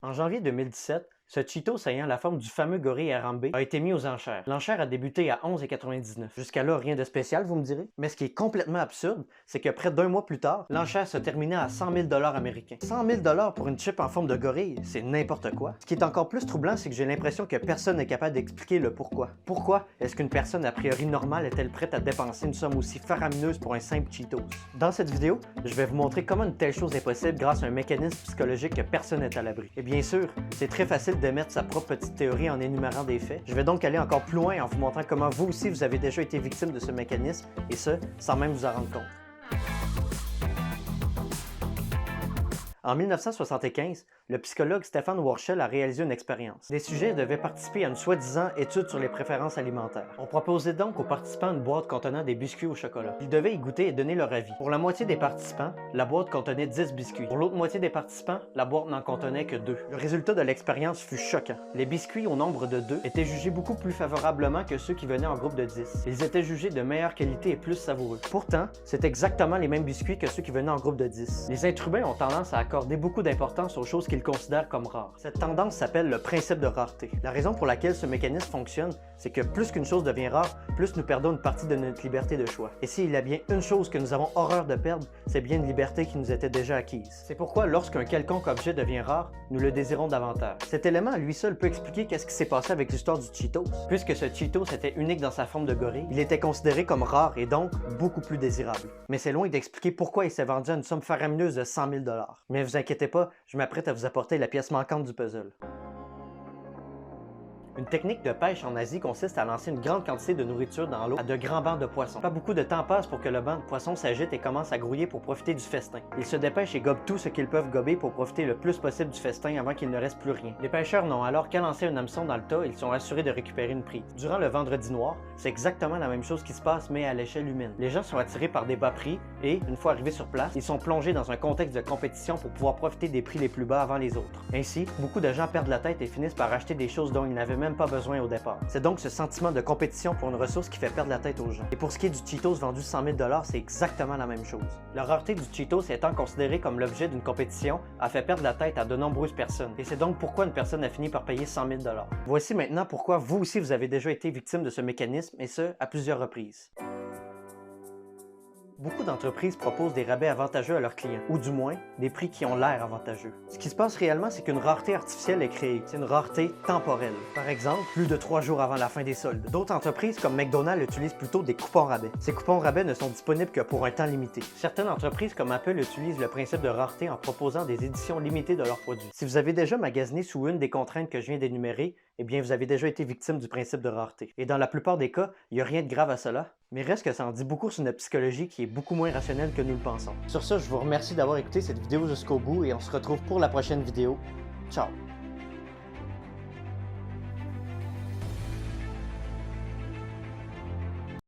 En janvier 2017, ce Cheetos ayant la forme du fameux gorille Harambe a été mis aux enchères. L'enchère a débuté à 11,99 $. Jusqu'à là, rien de spécial, vous me direz. Mais ce qui est complètement absurde, c'est que près d'un mois plus tard, l'enchère se terminait à 100 000 $ américains. 100 000 $ pour une chip en forme de gorille, c'est n'importe quoi. Ce qui est encore plus troublant, c'est que j'ai l'impression que personne n'est capable d'expliquer le pourquoi. Pourquoi est-ce qu'une personne a priori normale est-elle prête à dépenser une somme aussi faramineuse pour un simple Cheetos? Dans cette vidéo, je vais vous montrer comment une telle chose est possible grâce à un mécanisme psychologique que personne n'est à l'abri. Et bien sûr, c'est très facile d'émettre sa propre petite théorie en énumérant des faits. Je vais donc aller encore plus loin en vous montrant comment vous aussi vous avez déjà été victime de ce mécanisme, et ce, sans même vous en rendre compte. En 1975, le psychologue Stephen Warshall a réalisé une expérience. Des sujets devaient participer à une soi-disant étude sur les préférences alimentaires. On proposait donc aux participants une boîte contenant des biscuits au chocolat. Ils devaient y goûter et donner leur avis. Pour la moitié des participants, la boîte contenait 10 biscuits. Pour l'autre moitié des participants, la boîte n'en contenait que 2. Le résultat de l'expérience fut choquant. Les biscuits au nombre de 2 étaient jugés beaucoup plus favorablement que ceux qui venaient en groupe de 10. Ils étaient jugés de meilleure qualité et plus savoureux. Pourtant, c'est exactement les mêmes biscuits que ceux qui venaient en groupe de 10. Les êtres humains ont tendance à accorder beaucoup d'importance aux choses qu'ils considèrent comme rares. Cette tendance s'appelle le principe de rareté. La raison pour laquelle ce mécanisme fonctionne, c'est que plus qu'une chose devient rare, plus nous perdons une partie de notre liberté de choix. Et s'il y a bien une chose que nous avons horreur de perdre, c'est bien une liberté qui nous était déjà acquise. C'est pourquoi lorsqu'un quelconque objet devient rare, nous le désirons davantage. Cet élément à lui seul peut expliquer qu'est-ce qui s'est passé avec l'histoire du Cheetos. Puisque ce Cheetos était unique dans sa forme de gorille, il était considéré comme rare et donc beaucoup plus désirable. Mais c'est loin d'expliquer pourquoi il s'est vendu à une somme faramineuse de 100 000 $. Mais vous inquiétez pas, je m'apprête à vous apporter la pièce manquante du puzzle. Une technique de pêche en Asie consiste à lancer une grande quantité de nourriture dans l'eau à de grands bancs de poissons. Pas beaucoup de temps passe pour que le banc de poissons s'agite et commence à grouiller pour profiter du festin. Ils se dépêchent et gobent tout ce qu'ils peuvent gober pour profiter le plus possible du festin avant qu'il ne reste plus rien. Les pêcheurs n'ont alors qu'à lancer un hameçon dans le tas et ils sont assurés de récupérer une prise. Durant le vendredi noir, c'est exactement la même chose qui se passe mais à l'échelle humaine. Les gens sont attirés par des bas prix et, une fois arrivés sur place, ils sont plongés dans un contexte de compétition pour pouvoir profiter des prix les plus bas avant les autres. Ainsi, beaucoup de gens perdent la tête et finissent par acheter des choses dont ils n'avaient même pas besoin au départ. C'est donc ce sentiment de compétition pour une ressource qui fait perdre la tête aux gens. Et pour ce qui est du Cheetos vendu 100 000 $, c'est exactement la même chose. La rareté du Cheetos étant considérée comme l'objet d'une compétition a fait perdre la tête à de nombreuses personnes. Et c'est donc pourquoi une personne a fini par payer 100 000 $. Voici maintenant pourquoi vous aussi vous avez déjà été victime de ce mécanisme et ce, à plusieurs reprises. Beaucoup d'entreprises proposent des rabais avantageux à leurs clients, ou du moins, des prix qui ont l'air avantageux. Ce qui se passe réellement, c'est qu'une rareté artificielle est créée. C'est une rareté temporelle. Par exemple, plus de 3 jours avant la fin des soldes. D'autres entreprises, comme McDonald's, utilisent plutôt des coupons rabais. Ces coupons rabais ne sont disponibles que pour un temps limité. Certaines entreprises, comme Apple, utilisent le principe de rareté en proposant des éditions limitées de leurs produits. Si vous avez déjà magasiné sous une des contraintes que je viens d'énumérer, eh bien, vous avez déjà été victime du principe de rareté. Et dans la plupart des cas, il n'y a rien de grave à cela, mais reste que ça en dit beaucoup sur notre psychologie qui est beaucoup moins rationnelle que nous le pensons. Sur ce, je vous remercie d'avoir écouté cette vidéo jusqu'au bout et on se retrouve pour la prochaine vidéo. Ciao!